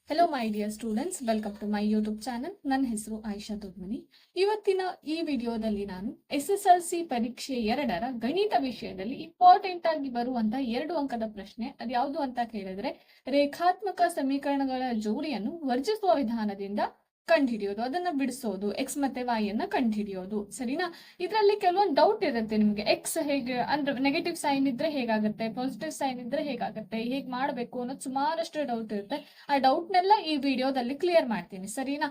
Hello my dear students, welcome to my YouTube channel. ನನ್ನ ಹೆಸರು ಆಯಿಷಾ ದೊಡ್ಮನಿ. ಇವತ್ತಿನ ಈ ವಿಡಿಯೋದಲ್ಲಿ ನಾನು SSLC ಪರೀಕ್ಷೆ 2ರ ಗಣಿತ ವಿಷಯದಲ್ಲಿ ಇಂಪಾರ್ಟೆಂಟ್ ಆಗಿ ಬರುವಂತ 2 ಅಂಕದ ಪ್ರಶ್ನೆ ಅದ್ಯಾವುದು ಅಂತ ಕೇಳಿದ್ರೆ, ರೇಖಾತ್ಮಕ ಸಮೀಕರಣಗಳ ಜೋಡಿಯನ್ನು ವರ್ಜಿಸುವ ವಿಧಾನದಿಂದ ಕಂಡುಹಿಡಿಯೋದು, ಅದನ್ನ ಬಿಡಿಸೋದು, ಎಕ್ಸ್ ಮತ್ತೆ ವೈ ಅನ್ನ ಕಂಡುಹಿಡಿಯೋದು. ಸರಿನಾ? ಇದರಲ್ಲಿ ಕೆಲವೊಂದು ಡೌಟ್ ಇರುತ್ತೆ ನಿಮ್ಗೆ. ಎಕ್ಸ್ ಹೇಗೆ ಅಂದ್ರೆ ನೆಗೆಟಿವ್ ಸೈನ್ ಇದ್ರೆ ಹೇಗಾಗುತ್ತೆ, ಪಾಸಿಟಿವ್ ಸೈನ್ ಇದ್ರೆ ಹೇಗಾಗುತ್ತೆ, ಹೇಗ್ ಮಾಡ್ಬೇಕು ಅನ್ನೋದು ಸುಮಾರಷ್ಟು ಡೌಟ್ ಇರುತ್ತೆ. ಆ ಡೌಟ್ ನೆಲ್ಲ ಈ ವಿಡಿಯೋದಲ್ಲಿ ಕ್ಲಿಯರ್ ಮಾಡ್ತೀನಿ. ಸರಿನಾ?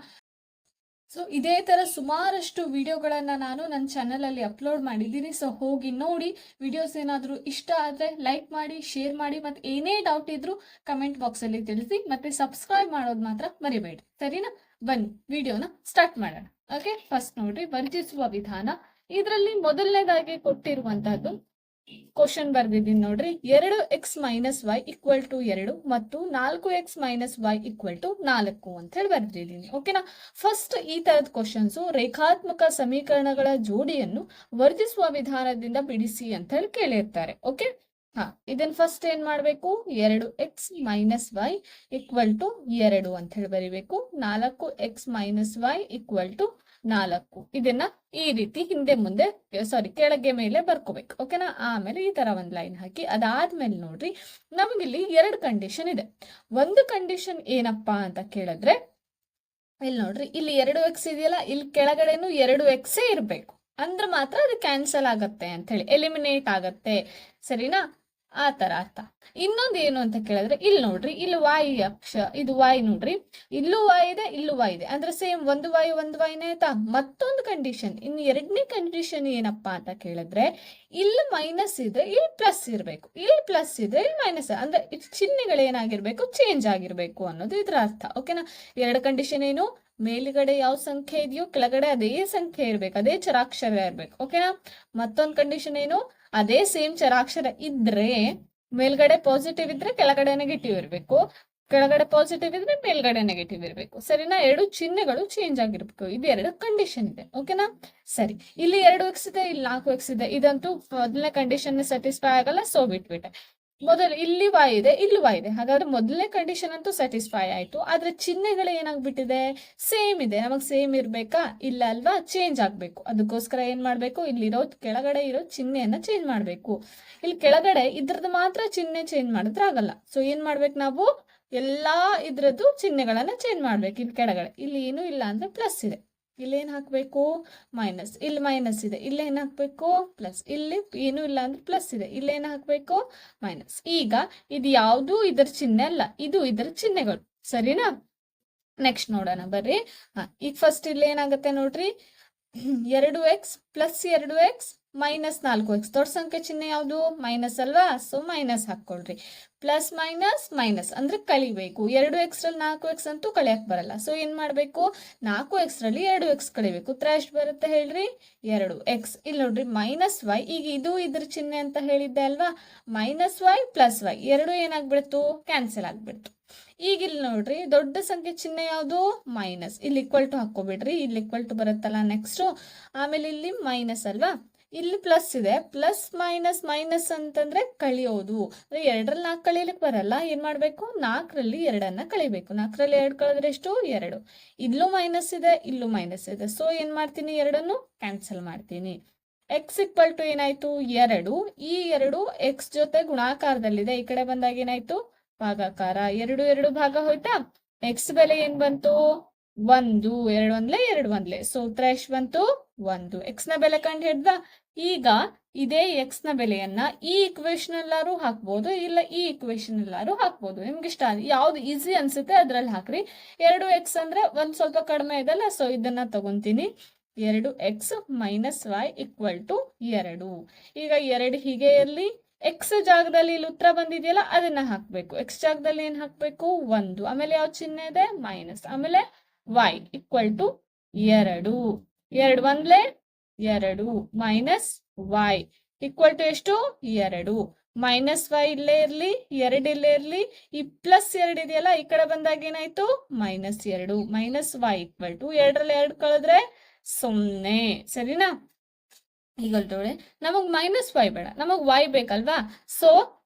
ಸೊ ಇದೇ ತರ ಸುಮಾರಷ್ಟು ವಿಡಿಯೋಗಳನ್ನ ನಾನು ನನ್ನ ಚಾನಲ್ ಅಲ್ಲಿ ಅಪ್ಲೋಡ್ ಮಾಡಿದ್ದೀನಿ. ಸೊ ಹೋಗಿ ನೋಡಿ. ವಿಡಿಯೋಸ್ ಏನಾದರೂ ಇಷ್ಟ ಆದ್ರೆ ಲೈಕ್ ಮಾಡಿ, ಶೇರ್ ಮಾಡಿ, ಮತ್ತೆ ಏನೇ ಡೌಟ್ ಇದ್ರು ಕಮೆಂಟ್ ಬಾಕ್ಸ್ ಅಲ್ಲಿ ತಿಳಿಸಿ. ಮತ್ತೆ ಸಬ್ಸ್ಕ್ರೈಬ್ ಮಾಡೋದು ಮಾತ್ರ ಮರಿಬೇಡಿ. ಸರಿನಾ? ಬನ್ನಿ ವಿಡಿಯೋನ ಸ್ಟಾರ್ಟ್ ಮಾಡೋಣ. ಓಕೆ, ಫಸ್ಟ್ ನೋಡ್ರಿ, ವರ್ಜಿಸುವ ವಿಧಾನ. ಇದರಲ್ಲಿ ಮೊದಲನೇದಾಗಿ ಕೊಟ್ಟಿರುವಂತಹದ್ದು ಕ್ವಶನ್ ಬರ್ದಿದ್ದೀನಿ ನೋಡ್ರಿ. 2x - y = 2 ಮತ್ತು 4x - y = 4 ಅಂತ ಹೇಳಿ ಬರ್ದಿದ್ದೀನಿ. ಓಕೆನಾ? ಫಸ್ಟ್ ಈ ತರದ ಕ್ವಶನ್ಸ್ ರೇಖಾತ್ಮಕ ಸಮೀಕರಣಗಳ ಜೋಡಿಯನ್ನು ವರ್ಜಿಸುವ ವಿಧಾನದಿಂದ ಬಿಡಿಸಿ ಅಂತ ಹೇಳಿ ಕೇಳಿರ್ತಾರೆ. ಓಕೆ, ಇದನ್ನ ಫಸ್ಟ್ ಏನ್ ಮಾಡ್ಬೇಕು, 2x - y = 2 ಅಂತ ಹೇಳಿ ಬರಿಬೇಕು. 4x - y = 4. ಇದನ್ನ ಈ ರೀತಿ ಹಿಂದೆ ಮುಂದೆ ಕೆಳಗೆ ಮೇಲೆ ಬರ್ಕೋಬೇಕು. ಓಕೆನಾ? ಆಮೇಲೆ ಈ ತರ ಒಂದ್ ಲೈನ್ ಹಾಕಿ ಅದಾದ್ಮೇಲೆ ನೋಡ್ರಿ, ನಮಗಿಲ್ಲಿ 2 ಕಂಡೀಷನ್ ಇದೆ. ಒಂದು ಕಂಡೀಷನ್ ಏನಪ್ಪಾ ಅಂತ ಕೇಳಿದ್ರೆ, ಇಲ್ಲಿ ನೋಡ್ರಿ, ಇಲ್ಲಿ 2x ಇದೆಯಲ್ಲ, ಇಲ್ಲಿ ಕೆಳಗಡೆನು 2x ಇರ್ಬೇಕು, ಅಂದ್ರೆ ಮಾತ್ರ ಅದು ಕ್ಯಾನ್ಸಲ್ ಆಗತ್ತೆ ಅಂತ ಹೇಳಿ, ಎಲಿಮಿನೇಟ್ ಆಗತ್ತೆ. ಸರಿನಾ? ಆ ತರ ಅರ್ಥ. ಇನ್ನೊಂದು ಏನು ಅಂತ ಕೇಳಿದ್ರೆ, ಇಲ್ಲಿ ನೋಡ್ರಿ, ಇಲ್ಲಿ y ಅಕ್ಷ, ಇದು y ನೋಡ್ರಿ, ಇಲ್ಲೂ y ಇದೆ, ಇಲ್ಲೂ y ಇದೆ, ಅಂದ್ರೆ ಸೇಮ್ ಒಂದು y ನೇ ಆಯ್ತಾ. ಮತ್ತೊಂದು ಕಂಡೀಷನ್, ಇನ್ನು ಎರಡನೇ ಕಂಡೀಷನ್ ಏನಪ್ಪಾ ಅಂತ ಕೇಳಿದ್ರೆ, ಇಲ್ಲಿ ಮೈನಸ್ ಇದ್ರೆ ಇಲ್ಲಿ ಪ್ಲಸ್ ಇರ್ಬೇಕು, ಇಲ್ಲಿ ಪ್ಲಸ್ ಇದ್ರೆ ಇಲ್ಲಿ ಮೈನಸ್, ಅಂದ್ರೆ ಚಿಹ್ನೆಗಳು ಏನಾಗಿರ್ಬೇಕು, ಚೇಂಜ್ ಆಗಿರ್ಬೇಕು ಅನ್ನೋದು ಇದ್ರ ಅರ್ಥ. ಓಕೆನಾ? 2 ಕಂಡೀಷನ್ ಏನು, ಮೇಲ್ಗಡೆ ಯಾವ ಸಂಖ್ಯೆ ಇದೆಯೋ ಕೆಳಗಡೆ ಅದೇ ಸಂಖ್ಯೆ ಇರ್ಬೇಕು, ಅದೇ ಚರಾಕ್ಷರ ಇರ್ಬೇಕು. ಓಕೆನಾ? ಮತ್ತೊಂದು ಕಂಡೀಷನ್ ಏನು, ಅದೇ ಸೇಮ್ ಚರಾಕ್ಷರ ಇದ್ರೆ ಮೇಲ್ಗಡೆ ಪಾಸಿಟಿವ್ ಇದ್ರೆ ಕೆಳಗಡೆ ನೆಗೆಟಿವ್ ಇರ್ಬೇಕು, ಕೆಳಗಡೆ ಪಾಸಿಟಿವ್ ಇದ್ರೆ ಮೇಲ್ಗಡೆ ನೆಗೆಟಿವ್ ಇರ್ಬೇಕು. ಸರಿನಾ? 2 ಚಿಹ್ನೆಗಳು ಚೇಂಜ್ ಆಗಿರ್ಬೇಕು. ಇದು 2 ಕಂಡೀಷನ್ ಇದೆ. ಓಕೆನಾ? ಸರಿ, ಇಲ್ಲಿ 2x ಇದೆ, ಇಲ್ಲಿ 4x ಇದೆ. ಇದಂತೂ ಮೊದಲನೇ ಕಂಡೀಷನ್ ಸ್ಯಾಟಿಸ್ಫೈ ಆಗಲ್ಲ, ಸೊ ಬಿಟ್ಬಿಟ್ಟೆ. ಮೊದಲು ಇಲ್ಲಿ y ಇದೆ, ಇಲ್ಲಿ y ಇದೆ, ಹಾಗಾದ್ರೆ ಮೊದಲನೇ ಕಂಡೀಷನ್ ಅಂತೂ ಸ್ಯಾಟಿಸ್ಫೈ ಆಯ್ತು. ಆದ್ರೆ ಚಿಹ್ನೆಗಳು ಏನಾಗ್ಬಿಟ್ಟಿದೆ, ಸೇಮ್ ಇದೆ. ನಮಗ್ ಸೇಮ್ ಇರ್ಬೇಕಾ? ಇಲ್ಲ ಅಲ್ವಾ, ಚೇಂಜ್ ಆಗ್ಬೇಕು. ಅದಕ್ಕೋಸ್ಕರ ಏನ್ ಮಾಡ್ಬೇಕು, ಇಲ್ಲಿರೋ ಕೆಳಗಡೆ ಇರೋ ಚಿಹ್ನೆಯನ್ನ ಚೇಂಜ್ ಮಾಡ್ಬೇಕು. ಇಲ್ಲಿ ಕೆಳಗಡೆ ಇದ್ರದ್ದು ಮಾತ್ರ ಚಿಹ್ನೆ ಚೇಂಜ್ ಮಾಡಿದ್ರೆ ಆಗಲ್ಲ. ಸೊ ಏನ್ ಮಾಡ್ಬೇಕು ನಾವು, ಎಲ್ಲಾ ಇದ್ರದ್ದು ಚಿಹ್ನೆಗಳನ್ನ ಚೇಂಜ್ ಮಾಡ್ಬೇಕು. ಇಲ್ಲಿ ಕೆಳಗಡೆ ಇಲ್ಲಿ ಏನು ಇಲ್ಲ ಅಂದ್ರೆ ಪ್ಲಸ್ ಇದೆ, ಇಲ್ಲೇನ್ ಹಾಕ್ಬೇಕು, ಮೈನಸ್. ಇಲ್ಲಿ ಮೈನಸ್ ಇದೆ, ಇಲ್ಲೇನ್ ಹಾಕ್ಬೇಕು, ಪ್ಲಸ್. ಇಲ್ಲಿ ಏನು ಇಲ್ಲ ಅಂದ್ರೆ ಪ್ಲಸ್ ಇದೆ, ಇಲ್ಲೇನ್ ಹಾಕ್ಬೇಕು, ಮೈನಸ್. ಈಗ ಇದು ಯಾವುದು ಇದರ ಚಿಹ್ನೆ ಅಲ್ಲ, ಇದು ಇದರ ಚಿಹ್ನೆಗಳು. ಸರಿನಾ? ನೆಕ್ಸ್ಟ್ ನೋಡೋಣ ಬರ್ರಿ. ಈಗ ಫಸ್ಟ್ ಇಲ್ಲಿ ಏನಾಗುತ್ತೆ ನೋಡ್ರಿ, 2x + 2x - 4x. ದೊಡ್ಡ ಸಂಖ್ಯೆ ಚಿಹ್ನೆ ಯಾವುದು, ಮೈನಸ್ ಅಲ್ವಾ, ಸೊ ಮೈನಸ್ ಹಾಕೊಳ್ರಿ. ಪ್ಲಸ್ ಮೈನಸ್ ಮೈನಸ್ ಅಂದ್ರೆ ಕಳಿಬೇಕು. 2x ರಲ್ಲಿ 4x ಅಂತೂ ಕಳಿಯಕ್ ಬರಲ್ಲ. ಸೊ ಏನ್ ಮಾಡ್ಬೇಕು, 4x ರಲ್ಲಿ 2x ಕಳಿಬೇಕು. ಉತ್ತರ ಎಷ್ಟು ಬರುತ್ತೆ ಹೇಳ್ರಿ, 2x. ಇಲ್ಲಿ ನೋಡ್ರಿ, -y. ಈಗ ಇದು ಇದ್ರ ಚಿಹ್ನೆ ಅಂತ ಹೇಳಿದ್ದೆ ಅಲ್ವಾ, -y + y 2 ಏನಾಗ್ಬಿಡ್ತು, ಕ್ಯಾನ್ಸಲ್ ಆಗ್ಬಿಡ್ತು. ಈಗ ಇಲ್ಲಿ ನೋಡ್ರಿ, ದೊಡ್ಡ ಸಂಖ್ಯೆ ಚಿಹ್ನೆ ಯಾವುದು, ಮೈನಸ್. ಇಲ್ಲಿ ಈಕ್ವಲ್ ಟು ಹಾಕೋಬಿಡ್ರಿ, ಇಲ್ಲಿ ಈಕ್ವಲ್ ಟು ಬರುತ್ತಲ್ಲ ನೆಕ್ಸ್ಟ್. ಆಮೇಲೆ ಇಲ್ಲಿ ಮೈನಸ್ ಅಲ್ವಾ, ಇಲ್ಲಿ ಪ್ಲಸ್ ಇದೆ. ಪ್ಲಸ್ ಮೈನಸ್ ಮೈನಸ್ ಅಂತಂದ್ರೆ ಕಳಿಯೋದು. 2ರಲ್ಲಿ 4 ಕಳಿಲಿಕ್ಕೆ ಬರಲ್ಲ. ಏನ್ ಮಾಡ್ಬೇಕು, 4ರಲ್ಲಿ 2 ಕಳಿಬೇಕು. 4ರಲ್ಲಿ 2 ಕಳೆದ್ರೆ ಎಷ್ಟು, 2. ಇಲ್ಲೂ ಮೈನಸ್ ಇದೆ, ಇಲ್ಲೂ ಮೈನಸ್ ಇದೆ. ಸೊ ಏನ್ ಮಾಡ್ತೀನಿ, 2 ಕ್ಯಾನ್ಸಲ್ ಮಾಡ್ತೀನಿ. x = ಏನಾಯ್ತು, 2. ಈ 2 x ಜೊತೆ ಗುಣಾಕಾರದಲ್ಲಿದೆ. ಈ ಕಡೆ ಬಂದಾಗ ಏನಾಯ್ತು, ಭಾಗಾಕಾರ. 2 ಭಾಗ ಹೋಯ್ತಾ. x ಬೆಲೆ ಏನ್ ಬಂತು, 1. 2 1 ಸೊ ಉತ್ತರ ಎಷ್ಟು ಬಂತು, 1. x ನ ಬೆಲೆ ಕಂಡು ಹಿಡ್ದ. ಈಗ ಇದೇ x ನ ಬೆಲೆಯನ್ನ ಈ ಇಕ್ವೇಶನ್ ಎಲ್ಲಾರು ಹಾಕ್ಬೋದು, ಇಲ್ಲ ಈ ಇಕ್ವೇಶನ್ ಎಲ್ಲಾರು ಹಾಕ್ಬೋದು. ನಿಮ್ಗೆ ಇಷ್ಟ ಯಾವ್ದು ಈಸಿ ಅನ್ಸುತ್ತೆ ಅದ್ರಲ್ಲಿ ಹಾಕ್ರಿ. 2x ಅಂದ್ರೆ ಒಂದ್ ಸ್ವಲ್ಪ ಕಡಿಮೆ ಇದಲ್ಲ, ಸೊ ಇದನ್ನ ತಗೊಂತೀನಿ. 2x - y = 2. ಈಗ 2 ಹೀಗೆ ಇರ್ಲಿ. x ಜಾಗದಲ್ಲಿ ಇಲ್ಲಿ ಉತ್ತರ ಬಂದಿದೆಯಲ್ಲ, ಅದನ್ನ ಹಾಕ್ಬೇಕು. x ಜಾಗದಲ್ಲಿ ಏನ್ ಹಾಕ್ಬೇಕು, 1. ಆಮೇಲೆ ಯಾವ ಚಿಹ್ನೆ ಇದೆ, ಮೈನಸ್. ಆಮೇಲೆ y = 2. 2 1 2 ಮೈನಸ್ y = ಎಷ್ಟು, 2. -y ಇಲ್ಲೇ ಇರ್ಲಿ, 2 ಇಲ್ಲೇ ಇರ್ಲಿ. ಈ +2 ಇದೆಯಲ್ಲ, ಈ ಕಡೆ ಬಂದಾಗ ಏನಾಯ್ತು, -2. -y = 2ರಲ್ಲಿ 2 ಕಳೆದ್ರೆ 0. ಸರಿನಾ? ಈಗ ನಮಗ್ -y ಬೇಡ, ನಮಗ್ y ಬೇಕಲ್ವಾ. ಸೊ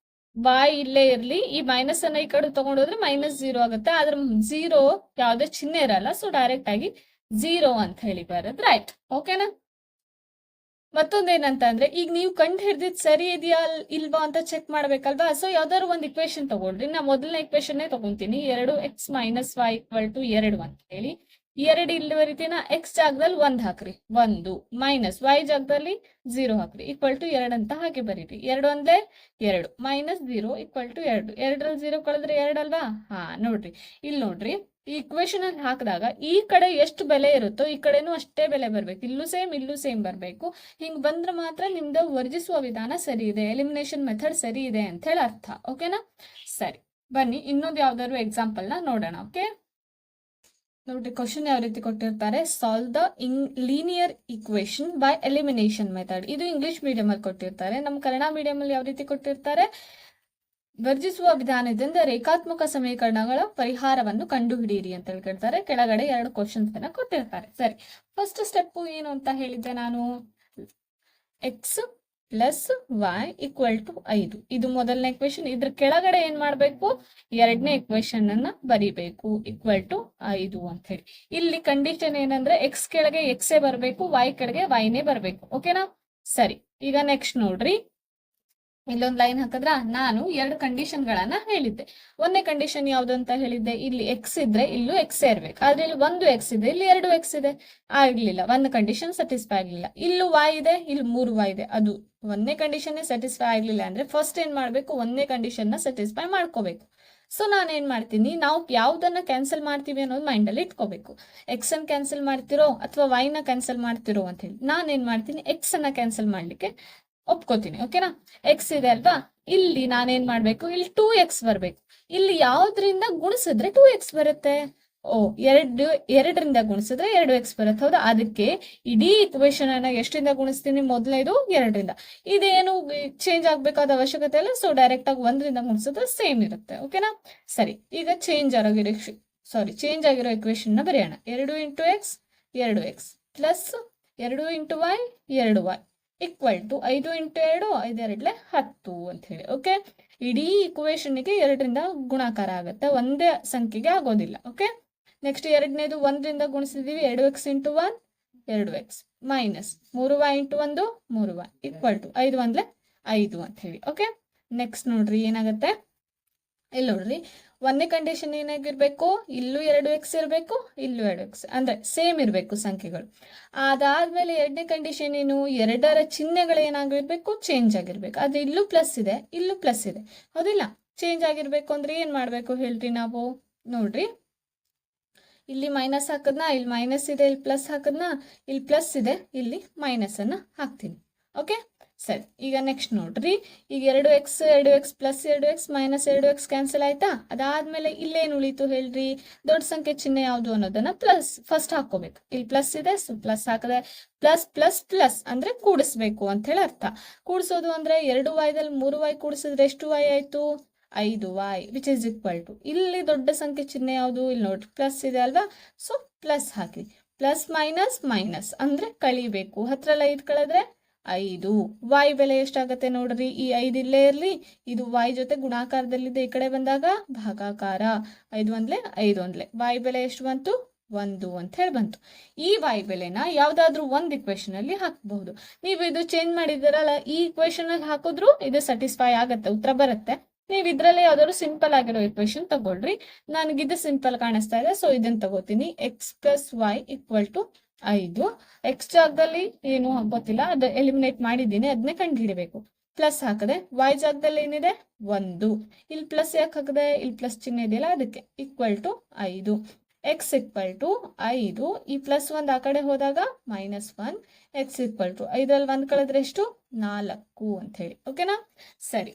y ಇಲ್ಲೇ ಇರ್ಲಿ, ಈ ಮೈನಸ್ ಅನ್ನ ಈ ಕಡೆ ತಗೊಂಡೋದ್ರೆ -0 ಆಗುತ್ತೆ. ಆದ್ರೆ 0 ಯಾವುದೇ ಚಿಹ್ನೆ ಇರಲ್ಲ, ಸೊ ಡೈರೆಕ್ಟ್ ಆಗಿ 0 ಅಂತ ಹೇಳಿ ಬರೋದು ರೈಟ್. ಓಕೆನಾ? ಮತ್ತೊಂದೇನಂತ ಅಂದ್ರೆ, ಈಗ ನೀವು ಕಂಡು ಹಿಡ್ದಿದ್ ಸರಿ ಇದೆಯಾ ಇಲ್ವಾ ಅಂತ ಚೆಕ್ ಮಾಡ್ಬೇಕಲ್ವಾ. ಸೊ ಯಾವ್ದಾದ್ರು ಒಂದು ಇಕ್ವೇಶನ್ ತಗೊಳ್ರಿ. ನಾ ಮೊದಲನೇ ಇಕ್ವೇಶನ್ ತಗೊಂತೀನಿ. 2x - y = 2 ಅಂತ ಹೇಳಿ. 2 ಇಲ್ಲಿ ಬರೀತೀನ, x ಜಾಗದಲ್ಲಿ 1 ಹಾಕ್ರಿ, 1 ಮೈನಸ್ y ಜಾಗದಲ್ಲಿ 0 ಹಾಕ್ರಿ, = 2 ಅಂತ ಹಾಗೆ ಬರೀರಿ. 2 ಒಂದೇ 2 -0 = 2. 2ರಲ್ಲಿ 0 ಕಳೆದ್ರೆ 2 ಅಲ್ವಾ? ಹಾ ನೋಡ್ರಿ, ಇಲ್ಲಿ ನೋಡ್ರಿ, ಈ ಇಕ್ವೇಶನ್ ಅಲ್ಲಿ ಹಾಕಿದಾಗ ಈ ಕಡೆ ಎಷ್ಟು ಬೆಲೆ ಇರುತ್ತೋ ಈ ಕಡೆನೂ ಅಷ್ಟೇ ಬೆಲೆ ಬರ್ಬೇಕು. ಇಲ್ಲೂ ಸೇಮ್ ಬರ್ಬೇಕು. ಹಿಂಗ್ ಬಂದ್ರೆ ಮಾತ್ರ ನಿಮ್ದು ವರ್ಜಿಸುವ ವಿಧಾನ ಸರಿ ಇದೆ, ಎಲಿಮಿನೇಷನ್ ಮೆಥಡ್ ಸರಿ ಇದೆ ಅಂತ ಹೇಳಿ ಅರ್ಥ. ಓಕೆನಾ? ಸರಿ, ಬನ್ನಿ ಇನ್ನೊಂದು ಯಾವ್ದಾದ್ರು ಎಕ್ಸಾಂಪಲ್ ನ ನೋಡೋಣ. ಓಕೆ, ನೋಡ್ರಿ, ಕ್ವಶನ್ ಯಾವ ರೀತಿ ಕೊಟ್ಟಿರ್ತಾರೆ. Solve the linear equation by elimination method. ಇದು ಇಂಗ್ಲಿಷ್ ಮೀಡಿಯಂ ಅಲ್ಲಿ ಕೊಟ್ಟಿರ್ತಾರೆ. ನಮ್ಮ ಕನ್ನಡ ಮೀಡಿಯಂ ಅಲ್ಲಿ ಯಾವ ರೀತಿ ಕೊಟ್ಟಿರ್ತಾರೆ? ವರ್ಜಿಸುವ ವಿಧಾನದಿಂದ ರೇಖಾತ್ಮಕ ಸಮೀಕರಣಗಳ ಪರಿಹಾರವನ್ನು ಕಂಡುಹಿಡಿಯಿರಿ ಅಂತ ಹೇಳ್ತಾರೆ. ಕೆಳಗಡೆ 2 ಕ್ವಶನ್ಸ್ ಅನ್ನ ಕೊಟ್ಟಿರ್ತಾರೆ. ಸರಿ, ಫಸ್ಟ್ ಸ್ಟೆಪ್ ಏನು ಅಂತ ಹೇಳಿದ್ದೆ ನಾನು? x + y = 5. ಇದು ಮೊದಲನೇ ಇಕ್ವೇಶನ್. ಇದ್ರ ಕೆಳಗಡೆ ಏನ್ ಮಾಡ್ಬೇಕು? ಎರಡನೇ ಇಕ್ವೇಶನ್ ಅನ್ನ ಬರಿಬೇಕು, =5 ಅಂತ ಹೇಳಿ. ಇಲ್ಲಿ ಕಂಡೀಷನ್ ಏನಂದ್ರೆ, x ಕೆಳಗೆ x ಬರ್ಬೇಕು, y ಕೆಳಗೆ y ನೇ ಬರ್ಬೇಕು. ಓಕೆನಾ? ಸರಿ, ಈಗ ನೆಕ್ಸ್ಟ್ ನೋಡ್ರಿ, ಇಲ್ಲೊಂದು ಲೈನ್ ಹಾಕಿದ್ರ, ನಾನು 2 ಕಂಡೀಷನ್ ಗಳನ್ನ ಹೇಳಿದ್ದೆ. ಒಂದನೇ ಕಂಡೀಷನ್ ಯಾವ್ದು ಅಂತ ಹೇಳಿದ್ದೆ? ಇಲ್ಲಿ x ಇದ್ರೆ ಇಲ್ಲೂ x ಇರ್ಬೇಕು. ಆದ್ರೆ ಇಲ್ಲಿ 1 x ಇದೆ, ಇಲ್ಲಿ 2 x ಇದೆ, ಆಗ್ಲಿಲ್ಲ. ಒಂದು ಕಂಡೀಷನ್ ಸ್ಯಾಟಿಸ್ಫೈ ಆಗ್ಲಿಲ್ಲ. ಇಲ್ಲೂ y ಇದೆ, ಇಲ್ಲಿ 3 y ಇದೆ. ಅದು ಒಂದನೇ ಕಂಡೀಷನ್ ಸ್ಯಾಟಿಸ್ಫೈ ಆಗ್ಲಿಲ್ಲ ಅಂದ್ರೆ ಫಸ್ಟ್ ಏನ್ ಮಾಡ್ಬೇಕು? ಒಂದನೇ ಕಂಡೀಷನ್ ನ ಸ್ಯಾಟಿಸ್ಫೈ ಮಾಡ್ಕೋಬೇಕು. ಸೊ ನಾನೇನ್ ಮಾಡ್ತೀನಿ, ನಾವು ಯಾವ್ದನ್ನ ಕ್ಯಾನ್ಸಲ್ ಮಾಡ್ತೀವಿ ಅನ್ನೋದು ಮೈಂಡ್ ಅಲ್ಲಿ ಇಟ್ಕೋಬೇಕು. ಎಕ್ಸ್ ಅನ್ನ ಕ್ಯಾನ್ಸಲ್ ಮಾಡ್ತಿರೋ ಅಥವಾ y ನ ಕ್ಯಾನ್ಸಲ್ ಮಾಡ್ತಿರೋ ಅಂತ ಹೇಳಿ ನಾನೇನ್ ಮಾಡ್ತೀನಿ, ಎಕ್ಸ್ ಅನ್ನ ಕ್ಯಾನ್ಸಲ್ ಮಾಡ್ಲಿಕ್ಕೆ ಒಪ್ಕೋತೀನಿ. ಓಕೆನಾ? ಎಕ್ಸ್ ಇದೆ ಅಲ್ವಾ, ಇಲ್ಲಿ ನಾನೇನ್ ಮಾಡ್ಬೇಕು? ಇಲ್ಲಿ 2x ಬರ್ಬೇಕು. ಇಲ್ಲಿ ಯಾವ್ದ್ರಿಂದ ಗುಣಿಸಿದ್ರೆ 2x ಬರುತ್ತೆ? ಓ, 2ರಿಂದ ಗುಣಿಸಿದ್ರೆ 2x ಬರುತ್ತೆ. ಹೌದಾ? ಅದಕ್ಕೆ ಇಡೀ ಇಕ್ವೇಶನ್ ಅನ್ನ ಎಷ್ಟರಿಂದ ಗುಣಿಸ್ತೀನಿ? ಮೊದಲನೇದು 2ರಿಂದ. ಇದೇನು ಚೇಂಜ್ ಆಗ್ಬೇಕಾದ ಅವಶ್ಯಕತೆ ಇಲ್ಲ. ಸೊ ಡೈರೆಕ್ಟ್ ಆಗಿ 1ರಿಂದ ಗುಣಿಸಿದ್ರೆ ಸೇಮ್ ಇರುತ್ತೆ. ಓಕೆನಾ? ಸರಿ, ಈಗ ಚೇಂಜ್ ಆಗಿರೋ ಇಕ್ವೇಶನ್ ನ ಬರೆಯೋಣ. 2 × x 2x plus 2 × y 2y = 5 × 2 5 2 10 ಅಂತ ಹೇಳಿ. ಓಕೆ, ಇಡೀ ಇಕ್ವೇಶನ್ ಗೆ 2ರಿಂದ ಗುಣಾಕಾರ ಆಗುತ್ತೆ, ಒಂದೇ ಸಂಖ್ಯೆಗೆ ಆಗೋದಿಲ್ಲ. ಓಕೆ, ನೆಕ್ಸ್ಟ್ ಎರಡನೇದು 1ರಿಂದ ಗುಣಿಸಿದೀವಿ, 2x × 1 2x minus 3y × 1 3y = 5 1 5 ಅಂತ ಹೇಳಿ. ಓಕೆ, ನೆಕ್ಸ್ಟ್ ನೋಡ್ರಿ ಏನಾಗುತ್ತೆ. ಇಲ್ಲಿ ನೋಡ್ರಿ, ಒಂದನೇ ಕಂಡೀಷನ್ ಏನಾಗಿರ್ಬೇಕು? ಇಲ್ಲೂ 2x ಇರಬೇಕು, ಇಲ್ಲೂ 2x, ಅಂದ್ರೆ ಸೇಮ್ ಇರಬೇಕು ಸಂಖ್ಯೆಗಳು. ಅದಾದ್ಮೇಲೆ ಎರಡನೇ ಕಂಡೀಷನ್ ಏನು? 2ರ ಚಿಹ್ನೆಗಳು ಏನಾಗಿರ್ಬೇಕು? ಚೇಂಜ್ ಆಗಿರ್ಬೇಕು. ಆದ್ರೆ ಇಲ್ಲೂ ಪ್ಲಸ್ ಇದೆ, ಇಲ್ಲೂ ಪ್ಲಸ್ ಇದೆ, ಹೌದಿಲ್ಲ? ಚೇಂಜ್ ಆಗಿರ್ಬೇಕು ಅಂದ್ರೆ ಏನ್ ಮಾಡ್ಬೇಕು ಹೇಳ್ರಿ ನಾವು? ನೋಡ್ರಿ, ಇಲ್ಲಿ ಮೈನಸ್ ಹಾಕದ್ನಾ, ಇಲ್ಲಿ ಮೈನಸ್ ಇದೆ, ಇಲ್ಲಿ ಪ್ಲಸ್ ಹಾಕದ್ನಾ, ಇಲ್ಲಿ ಪ್ಲಸ್ ಇದೆ, ಇಲ್ಲಿ ಮೈನಸ್ ಅನ್ನ ಹಾಕ್ತೀನಿ. ಓಕೆ, ಸರಿ, ಈಗ ನೆಕ್ಸ್ಟ್ ನೋಡ್ರಿ, ಈಗ 2x plus 2x minus 2x cancel ಆಯ್ತಾ? ಅದಾದ್ಮೇಲೆ ಇಲ್ಲೇನು ಉಳಿತು ಹೇಳ್ರಿ? ದೊಡ್ಡ ಸಂಖ್ಯೆ ಚಿಹ್ನೆ ಯಾವುದು ಅನ್ನೋದನ್ನ ಪ್ಲಸ್ ಫಸ್ಟ್ ಹಾಕೋಬೇಕು. ಇಲ್ಲಿ ಪ್ಲಸ್ ಇದೆ, ಸೊ ಪ್ಲಸ್ ಹಾಕಿದ್ರೆ ಪ್ಲಸ್ ಪ್ಲಸ್ ಪ್ಲಸ್ ಅಂದ್ರೆ ಕೂಡಿಸ್ಬೇಕು ಅಂತ ಹೇಳಿ ಅರ್ಥ. ಕೂಡಿಸೋದು ಅಂದ್ರೆ 2y ದಲ್ಲಿ 3y ಕೂಡಿಸಿದ್ರೆ ಎಷ್ಟು y ಆಯ್ತು? 5y ವಿಚ್ ಇಸ್ = ಇಲ್ಲಿ ದೊಡ್ಡ ಸಂಖ್ಯೆ ಚಿಹ್ನೆ ಯಾವುದು? ಇಲ್ಲಿ ನೋಡ್ರಿ, ಪ್ಲಸ್ ಇದೆ ಅಲ್ವಾ? ಸೊ ಪ್ಲಸ್ ಹಾಕಿ. ಪ್ಲಸ್ ಮೈನಸ್ ಮೈನಸ್ ಅಂದ್ರೆ ಕಳಿಬೇಕು. 10ರಲ್ಲಿ 5 ಕಳೆದ್ರೆ 5. y ಬೆಲೆ ಎಷ್ಟಾಗತ್ತೆ ನೋಡ್ರಿ? ಈ 5 ಇಲ್ಲೇ ಇರ್ಲಿ, ಇದು y ಜೊತೆ ಗುಣಾಕಾರದಲ್ಲಿದೆ, ಈ ಕಡೆ ಬಂದಾಗ ಭಾಗಾಕಾರ. 5 1 5 1 y ಬೆಲೆ ಎಷ್ಟು ಬಂತು? 1 ಅಂತ ಹೇಳಿ ಬಂತು. ಈ y ಬೆಲೆನ ಯಾವ್ದಾದ್ರು ಒಂದು ಇಕ್ವೇಶನ್ ಅಲ್ಲಿ ಹಾಕಬಹುದು. ನೀವು ಇದು ಚೇಂಜ್ ಮಾಡಿದಿರಲ್ಲ, ಈ ಇಕ್ವೇಶನ್ ಅಲ್ಲಿ ಹಾಕಿದ್ರು ಇದು ಸ್ಯಾಟಿಸ್ಫೈ ಆಗತ್ತೆ, ಉತ್ತರ ಬರುತ್ತೆ. ನೀವು ಇದ್ರಲ್ಲೇ ಯಾವ್ದಾದ್ರು ಸಿಂಪಲ್ ಆಗಿರೋ ಇಕ್ವೇಶನ್ ತಗೊಳ್ರಿ. ನನಗಿದು ಸಿಂಪಲ್ ಕಾಣಿಸ್ತಾ ಇದೆ, ಸೊ ಇದನ್ನ ತಗೋತೀನಿ. x + y = 5. ಎಕ್ಸ್ ಜಾಗದಲ್ಲಿ ಏನು ಗೊತ್ತಿಲ್ಲ, ಅದು ಎಲಿಮಿನೇಟ್ ಮಾಡಿದ್ದೀನಿ, ಅದನ್ನೇ ಕಂಡು ಹಿಡಿಬೇಕು. ಪ್ಲಸ್ ಹಾಕದೆ, y ಜಾಗದಲ್ಲಿ ಏನಿದೆ? 1. ಇಲ್ಲಿ ಪ್ಲಸ್ ಯಾಕೆ ಹಾಕದೆ? ಇಲ್ಲಿ ಪ್ಲಸ್ ಚಿಹ್ನೆ ಇದೆಯಲ್ಲ, ಅದಕ್ಕೆ = 5. x = 5. ಈ ಪ್ಲಸ್ 1 ಆ ಕಡೆ ಹೋದಾಗ -1. x = 5ರಲ್ಲಿ 1 ಕಳೆದ್ರೆ ಎಷ್ಟು? 4 ಅಂತ ಹೇಳಿ. ಓಕೆನಾ? ಸರಿ,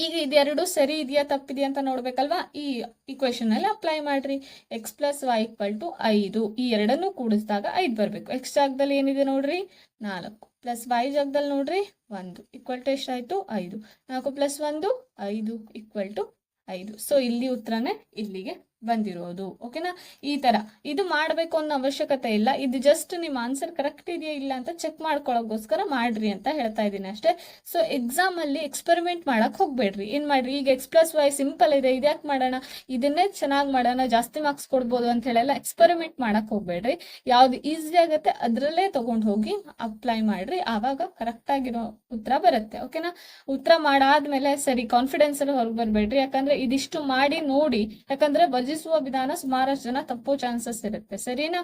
ಈಗ ಇದೆರಡು ಸರಿ ಇದೆಯಾ ತಪ್ಪಿದೆಯಾ ಅಂತ ನೋಡ್ಬೇಕಲ್ವಾ? ಈ ಇಕ್ವೇಶನ್ ಅಲ್ಲಿ ಅಪ್ಲೈ ಮಾಡ್ರಿ. x + y = 5. ಈ ಎರಡನ್ನು ಕೂಡಿಸಿದಾಗ 5 ಬರ್ಬೇಕು. x ಜಾಗದಲ್ಲಿ ಏನಿದೆ ನೋಡ್ರಿ? 4 ಪ್ಲಸ್ y ಜಾಗದಲ್ಲಿ ನೋಡ್ರಿ 1 = ಎಷ್ಟಾಯ್ತು? 5. 4 + 1 5 = 5. ಸೊ ಇಲ್ಲಿ ಉತ್ತರನೇ ಇಲ್ಲಿಗೆ ಬಂದಿರೋದು. ಓಕೆನಾ? ಈ ತರ ಇದು ಮಾಡ್ಬೇಕು ಅನ್ನೋ ಅವಶ್ಯಕತೆ ಇಲ್ಲ. ಇದು ಜಸ್ಟ್ ನಿಮ್ ಆನ್ಸರ್ ಕರೆಕ್ಟ್ ಇದೆಯಾ ಇಲ್ಲ ಅಂತ ಚೆಕ್ ಮಾಡ್ಕೊಳ್ಳೋಕೋಸ್ಕರ ಮಾಡ್ರಿ ಅಂತ ಹೇಳ್ತಾ ಇದ್ದೀನಿ ಅಷ್ಟೇ. ಸೊ ಎಕ್ಸಾಮ್ ಅಲ್ಲಿ ಎಕ್ಸ್ಪೆರಿಮೆಂಟ್ ಮಾಡಕ್ ಹೋಗ್ಬೇಡ್ರಿ. ಏನ್ ಮಾಡ್ರಿ, ಈಗ X+Y ಸಿಂಪಲ್ ಇದೆ, ಇದ್ಯಾಕ್ ಮಾಡೋಣ, ಇದನ್ನೇ ಚೆನ್ನಾಗಿ ಮಾಡೋಣ, ಜಾಸ್ತಿ ಮಾರ್ಕ್ಸ್ ಕೊಡ್ಬೋದು ಅಂತ ಹೇಳೆಲ್ಲ ಎಕ್ಸ್ಪೆರಿಮೆಂಟ್ ಮಾಡಕ್ ಹೋಗ್ಬೇಡ್ರಿ. ಯಾವ್ದು ಈಸಿ ಆಗತ್ತೆ ಅದ್ರಲ್ಲೇ ತಗೊಂಡ್ ಹೋಗಿ ಅಪ್ಲೈ ಮಾಡ್ರಿ, ಆವಾಗ ಕರೆಕ್ಟ್ ಆಗಿರೋ ಉತ್ತರ ಬರುತ್ತೆ. ಓಕೆನಾ? ಉತ್ತರ ಮಾಡಾದ್ಮೇಲೆ ಸರಿ ಕಾನ್ಫಿಡೆನ್ಸ್ ಅಲ್ಲಿ ಹೊರಗೆ ಬರ್ಬೇಡ್ರಿ. ಯಾಕಂದ್ರೆ ಇದಿಷ್ಟು ಮಾಡಿ ನೋಡಿ, ಯಾಕಂದ್ರೆ ಭಜಿಸುವ ವಿಧಾನ ಸುಮಾರಷ್ಟು ಜನ ತಪ್ಪೋ ಚಾನ್ಸಸ್ ಇರುತ್ತೆ. ಸರಿನಾ?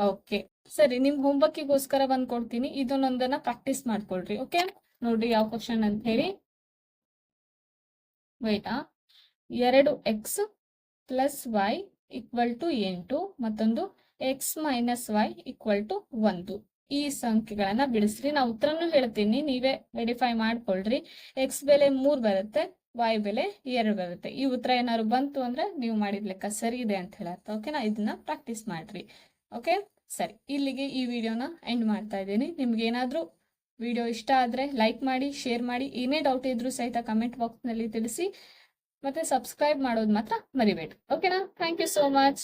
ಓಕೆ ಸರಿ, ನಿಮ್ ಹೋಮ್ವರ್ಕಿಗೋಸ್ಕರ ಬಂದ್ ಕೊಡ್ತೀನಿ, ಇದನ್ನೊಂದನ್ನ ಪ್ರಾಕ್ಟೀಸ್ ಮಾಡ್ಕೊಳ್ರಿ. ಓಕೆ, ನೋಡ್ರಿ ಯಾವ ಕ್ವಶನ್ ಅಂತ ಹೇಳಿ. ವೈಟಾ 2x + y = 8 ಮತ್ತೊಂದು x - y = 1. ಈ ಸಂಖ್ಯೆಗಳನ್ನ ಬಿಡಿಸ್ರಿ. ನಾ ಉತ್ತರನೂ ಹೇಳ್ತೀನಿ, ನೀವೇ ವೆರಿಫೈ ಮಾಡ್ಕೊಳ್ರಿ. x ಬೆಲೆ 3 ಬರುತ್ತೆ, y ಬೆಲೆ 2 ಬರುತ್ತೆ. ಈ ಉತ್ತರ ಏನಾದ್ರು ಬಂತು ಅಂದ್ರೆ ನೀವು ಮಾಡಿದ ಲೆಕ್ಕ ಸರಿ ಇದೆ ಅಂತ ಹೇಳತ್ತೆ. ಓಕೆನಾ? ಇದನ್ನ ಪ್ರಾಕ್ಟೀಸ್ ಮಾಡ್ರಿ. ಓಕೆ ಸರಿ, ಇಲ್ಲಿಗೆ ಈ ವಿಡಿಯೋನ ಎಂಡ್ ಮಾಡ್ತಾ ಇದ್ದೀನಿ. ನಿಮ್ಗೆ ಏನಾದ್ರೂ ವಿಡಿಯೋ ಇಷ್ಟ ಆದ್ರೆ ಲೈಕ್ ಮಾಡಿ, ಶೇರ್ ಮಾಡಿ. ಏನೇ ಡೌಟ್ ಇದ್ರೂ ಸಹಿತ ಕಮೆಂಟ್ ಬಾಕ್ಸ್ ನಲ್ಲಿ ತಿಳಿಸಿ. ಮತ್ತೆ ಸಬ್ಸ್ಕ್ರೈಬ್ ಮಾಡೋದು ಮಾತ್ರ ಮರಿಬೇಡಿ. ಓಕೆನಾ? Thank you so much.